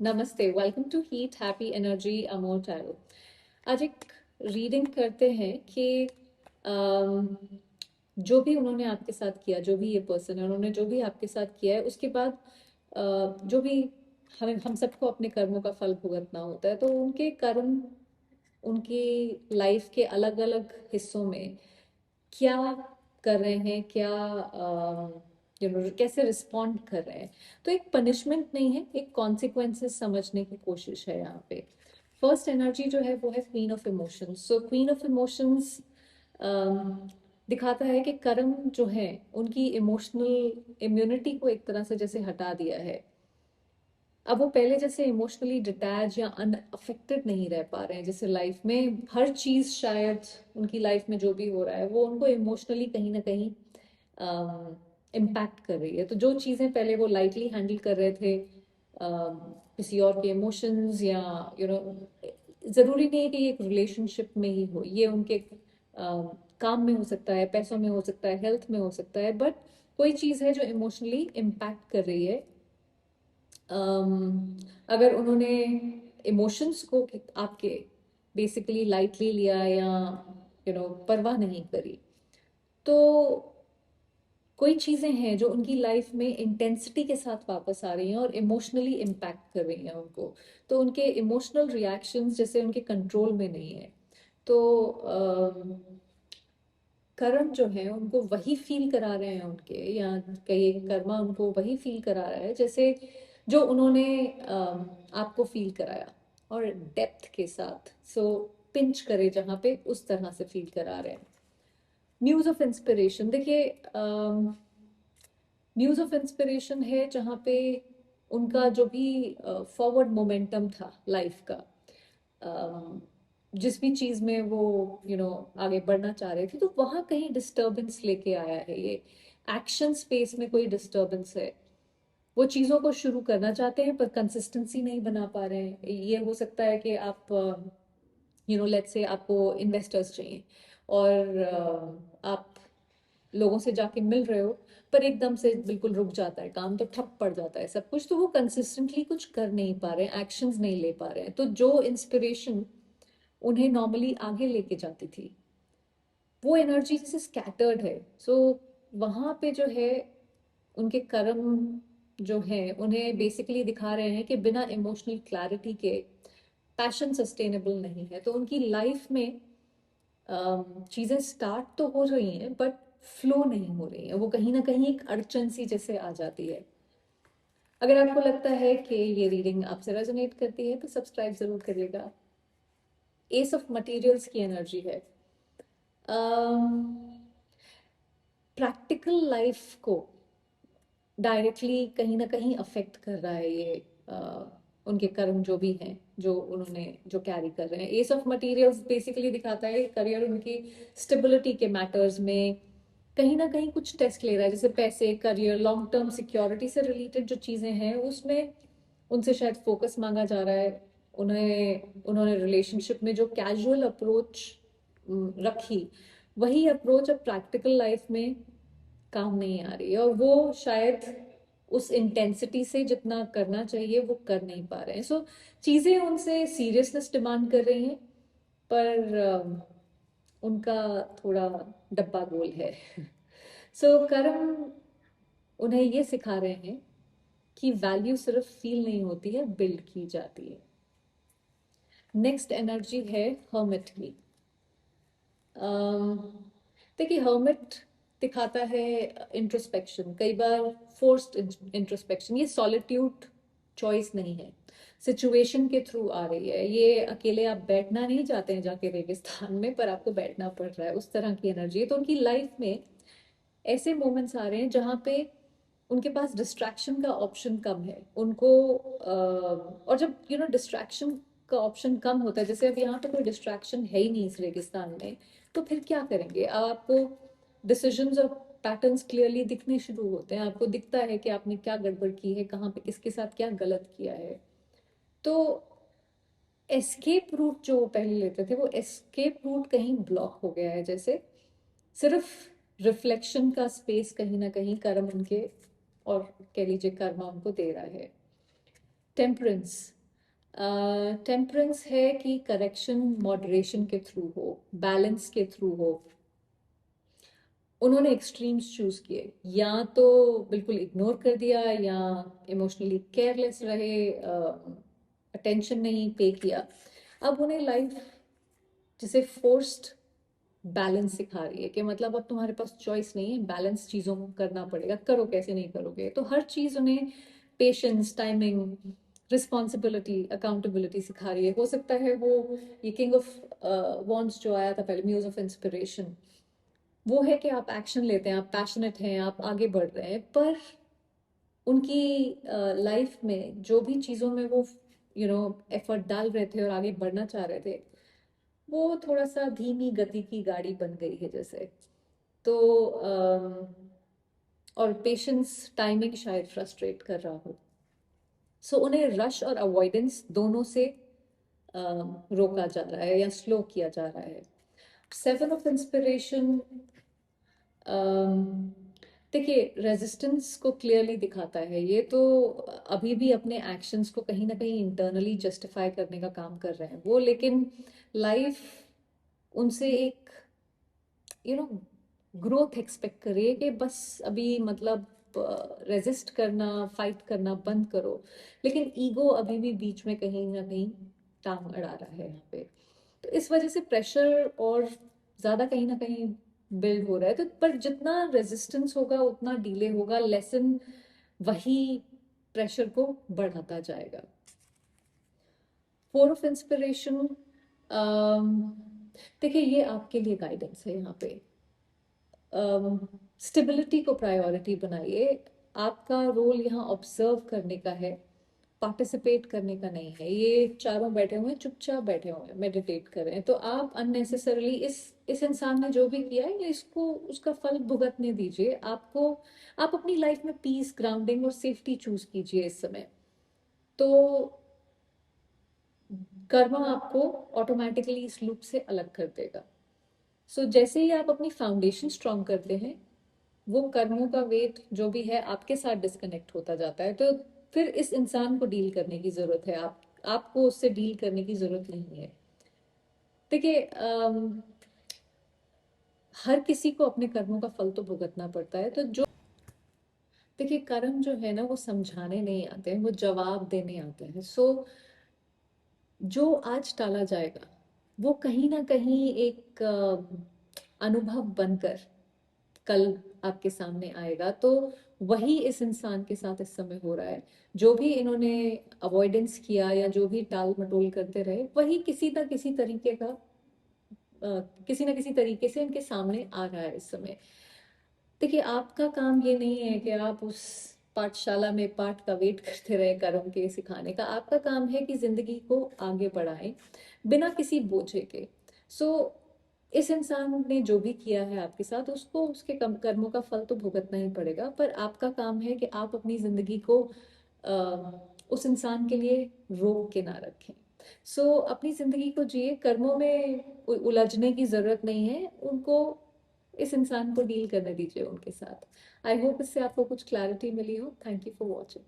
नमस्ते, welcome to heat happy energy Amol tarot. आज एक रीडिंग करते हैं कि अम, जो भी उन्होंने आपके साथ किया, जो भी ये पर्सन है, उन्होंने जो भी आपके साथ किया है, उसके बाद जो भी हम सबको अपने कर्मों का फल भुगतना होता है, तो उनके कर्म उनकी लाइफ के अलग अलग हिस्सों में क्या कर रहे हैं, क्या कैसे रिस्पॉन्ड कर रहे हैं। तो एक पनिशमेंट नहीं है, एक कॉन्सिक्वेंसेस समझने की कोशिश है यहाँ पे। फर्स्ट एनर्जी जो है वो है queen of emotions. So queen of emotions दिखाता है कि कर्म जो है उनकी इमोशनल इम्यूनिटी को एक तरह से जैसे हटा दिया है। अब वो पहले जैसे इमोशनली डिटैच या अनअफेक्टेड नहीं रह पा रहे हैं, जैसे लाइफ में हर चीज शायद उनकी लाइफ में जो भी हो रहा है वो उनको इमोशनली कहीं ना कहीं इम्पैक्ट कर रही है। तो जो चीजें पहले वो लाइटली हैंडल कर रहे थे, किसी और के इमोशंस या जरूरी नहीं है कि ये एक रिलेशनशिप में ही हो, ये उनके काम में हो सकता है, पैसों में हो सकता है, हेल्थ में हो सकता है, बट कोई चीज है जो इमोशनली इम्पैक्ट कर रही है। अगर उन्होंने इमोशंस को आपके बेसिकली लाइटली लिया या परवाह नहीं करी, तो कोई चीजें हैं जो उनकी लाइफ में इंटेंसिटी के साथ वापस आ रही हैं और इमोशनली इम्पैक्ट कर रही हैं उनको। तो उनके इमोशनल रिएक्शंस जैसे उनके कंट्रोल में नहीं है। तो कर्म जो है उनको वही फील करा रहे हैं उनके, या कई कर्मा उनको वही फील करा रहा है जैसे जो उन्होंने आपको फील कराया, और डेप्थ के साथ। सो पिंच करे जहाँ पे, उस तरह से फील करा रहे हैं। न्यूज ऑफ इंस्पिरेशन देखिए, न्यूज ऑफ इंस्पिरेशन है जहाँ पे उनका जो भी फॉरवर्ड मोमेंटम था लाइफ का, अम, जिस भी चीज में वो आगे बढ़ना चाह रहे थे, तो वहां कहीं डिस्टरबेंस लेके आया है ये। एक्शन स्पेस में कोई डिस्टरबेंस है। वो चीजों को शुरू करना चाहते हैं पर कंसिस्टेंसी नहीं बना पा रहे हैं। ये हो सकता है कि आप लेट्स से आपको इन्वेस्टर्स चाहिए, और आप लोगों से जाके मिल रहे हो, पर एकदम से बिल्कुल रुक जाता है काम, तो ठप पड़ जाता है सब कुछ, तो वो कंसिस्टेंटली कुछ कर नहीं पा रहे हैं, एक्शंस नहीं ले पा रहे हैं। तो जो इंस्पिरेशन उन्हें नॉर्मली आगे लेके जाती थी, वो एनर्जी जैसे स्कैटर्ड है। सो वहां पे जो है उनके कर्म जो है उन्हें बेसिकली दिखा रहे हैं कि बिना इमोशनल क्लैरिटी के पैशन सस्टेनेबल नहीं है। तो उनकी लाइफ में चीजें स्टार्ट तो हो रही हैं बट फ्लो नहीं हो रही है, वो कहीं ना कहीं एक अड़चन सी जैसे आ जाती है। अगर आपको लगता है कि ये रीडिंग आपसे रेजोनेट करती है तो सब्सक्राइब जरूर करिएगा। एस ऑफ मटेरियल्स की एनर्जी है। प्रैक्टिकल लाइफ को डायरेक्टली कहीं ना कहीं अफेक्ट कर रहा है ये, उनके कर्म जो भी हैं, जो उन्होंने जो कैरी कर रहे हैं। एस ऑफ मटेरियल्स बेसिकली दिखाता है करियर उनकी स्टेबिलिटी के मैटर्स में कहीं ना कहीं कुछ टेस्ट ले रहा है, जैसे पैसे, करियर, लॉन्ग टर्म सिक्योरिटी से रिलेटेड जो चीजें हैं उसमें उनसे शायद फोकस मांगा जा रहा है। उन्होंने रिलेशनशिप में जो कैजुअल अप्रोच रखी, वही अप्रोच अब प्रैक्टिकल लाइफ में काम नहीं आ रही है, और वो शायद उस इंटेंसिटी से जितना करना चाहिए वो कर नहीं पा रहे हैं। सो चीजें उनसे सीरियसनेस डिमांड कर रही हैं, पर उनका थोड़ा डब्बा गोल है। सो कर्म उन्हें ये सिखा रहे हैं कि वैल्यू सिर्फ फील नहीं होती है, बिल्ड की जाती है। नेक्स्ट एनर्जी है हर्मिट की। अम, देखिए, हर्मिट दिखाता है इंट्रोस्पेक्शन, कई बार फोर्स्ड इंट्रोस्पेक्शन। ये सॉलिट्यूड चॉइस नहीं है, सिचुएशन के थ्रू आ रही है। ये अकेले आप बैठना नहीं चाहते हैं जाके रेगिस्तान में, पर आपको बैठना पड़ रहा है, उस तरह की एनर्जी है। तो उनकी लाइफ में ऐसे मोमेंट्स आ रहे हैं जहाँ पे उनके पास डिस्ट्रैक्शन का ऑप्शन कम है उनको। और जब डिस्ट्रैक्शन का ऑप्शन कम होता है, जैसे अब यहाँ पे कोई डिस्ट्रैक्शन है ही नहीं इस रेगिस्तान में, तो फिर क्या करेंगे? अब आपको डिसीजंस और पैटर्न्स क्लियरली दिखने शुरू होते हैं, आपको दिखता है कि आपने क्या गड़बड़ की है, कहाँ पे किसके साथ क्या गलत किया है। तो एस्केप रूट जो वो पहले लेते थे, वो एस्केप रूट कहीं ब्लॉक हो गया है, जैसे सिर्फ रिफ्लेक्शन का स्पेस कहीं ना कहीं कर्म उनके, और कह लीजिए कर्मा उनको दे रहा है। टेम्परेंस। टेम्परेंस है कि करेक्शन मॉडरेशन के थ्रू हो, बैलेंस के थ्रू हो। उन्होंने एक्सट्रीम्स चूज किए, या तो बिल्कुल इग्नोर कर दिया, या इमोशनली केयरलेस रहे, अटेंशन नहीं पे किया। अब उन्हें लाइफ जिसे फोर्स्ड बैलेंस सिखा रही है कि मतलब अब तुम्हारे पास चॉइस नहीं है, बैलेंस चीज़ों को करना पड़ेगा, करो कैसे नहीं करोगे। तो हर चीज़ उन्हें पेशेंस, टाइमिंग, रिस्पॉन्सिबिलिटी, अकाउंटेबिलिटी सिखा रही है। हो सकता है वो ये किंग ऑफ वॉन्ड्स जो आया था पहले, म्यूज ऑफ इंस्पिरेशन, वो है कि आप एक्शन लेते हैं, आप पैशनेट हैं, आप आगे बढ़ रहे हैं, पर उनकी लाइफ में जो भी चीज़ों में वो एफर्ट डाल रहे थे और आगे बढ़ना चाह रहे थे, वो थोड़ा सा धीमी गति की गाड़ी बन गई है जैसे। तो और पेशेंस, टाइमिंग शायद फ्रस्ट्रेट कर रहा हो। सो उन्हें रश और अवॉइडेंस दोनों से रोका जा रहा है या स्लो किया जा रहा है। सेवन ऑफ इंस्पिरेशन, देखिए, रेजिस्टेंस को क्लियरली दिखाता है ये तो। अभी भी अपने एक्शंस को कहीं ना कहीं इंटरनली जस्टिफाई करने का काम कर रहे हैं वो, लेकिन लाइफ उनसे एक ग्रोथ एक्सपेक्ट कर रही है कि बस अभी मतलब रेजिस्ट करना, फाइट करना बंद करो। लेकिन ईगो अभी भी बीच में कहीं ना कहीं टांग अड़ा रहा है यहाँ पे। तो इस वजह से प्रेशर और ज़्यादा कहीं ना कहीं बिल्ड हो रहा है। तो पर जितना रेजिस्टेंस होगा उतना डिले होगा, लेसन वही प्रेशर को बढ़ाता जाएगा। फोर ऑफ इंस्पिरेशन, देखिए ये आपके लिए गाइडेंस है यहाँ पे। स्टेबिलिटी को प्रायोरिटी बनाइए। आपका रोल यहाँ ऑब्जर्व करने का है, पार्टिसिपेट करने का नहीं है। ये चारों बैठे हुए हैं, चुपचाप बैठे हुए हैं, मेडिटेट कर रहे हैं, तो आप अननेसेसरली इस इंसान ने जो भी किया है इसको उसका फल भुगतने दीजिए। आपको आप अपनी लाइफ में पीस, ग्राउंडिंग और सेफ्टी चूज कीजिए इस समय। तो कर्मा आपको ऑटोमेटिकली इस लूप से अलग कर देगा। सो जैसे ही आप अपनी फाउंडेशन स्ट्रांग करते हैं, वो कर्मों का वेट जो भी है आपके साथ डिस्कनेक्ट होता जाता है। तो फिर इस इंसान को डील करने की जरूरत है, आपको उससे डील करने की जरूरत नहीं है। देखिए, हर किसी को अपने कर्मों का फल तो भुगतना पड़ता है। तो जो देखिए, कर्म जो है ना वो समझाने नहीं आते हैं, वो जवाब देने आते हैं। सो जो आज टाला जाएगा वो कहीं ना कहीं एक अनुभव बनकर कल आपके सामने आएगा। तो वही इस इंसान के साथ इस समय हो रहा है। जो भी इन्होंने अवॉइडेंस किया या जो भी टाल मटोल करते रहे, वही किसी ना किसी तरीके का किसी ना किसी तरीके से इनके सामने आ रहा है इस समय। देखिए, आपका काम ये नहीं है कि आप उस पाठशाला में पाठ का वेट करते रहे कर्म के सिखाने का। आपका काम है कि जिंदगी को आगे बढ़ाएं बिना किसी बोझे के। सो इस इंसान ने जो भी किया है आपके साथ, उसको उसके कर्मों का फल तो भुगतना ही पड़ेगा। पर आपका काम है कि आप अपनी जिंदगी को उस इंसान के लिए रोक के ना रखें। सो अपनी जिंदगी को जिए, कर्मों में उलझने की जरूरत नहीं है उनको। इस इंसान को डील करने दीजिए उनके साथ। आई होप इससे आपको कुछ क्लैरिटी मिली हो। Thank you for watching.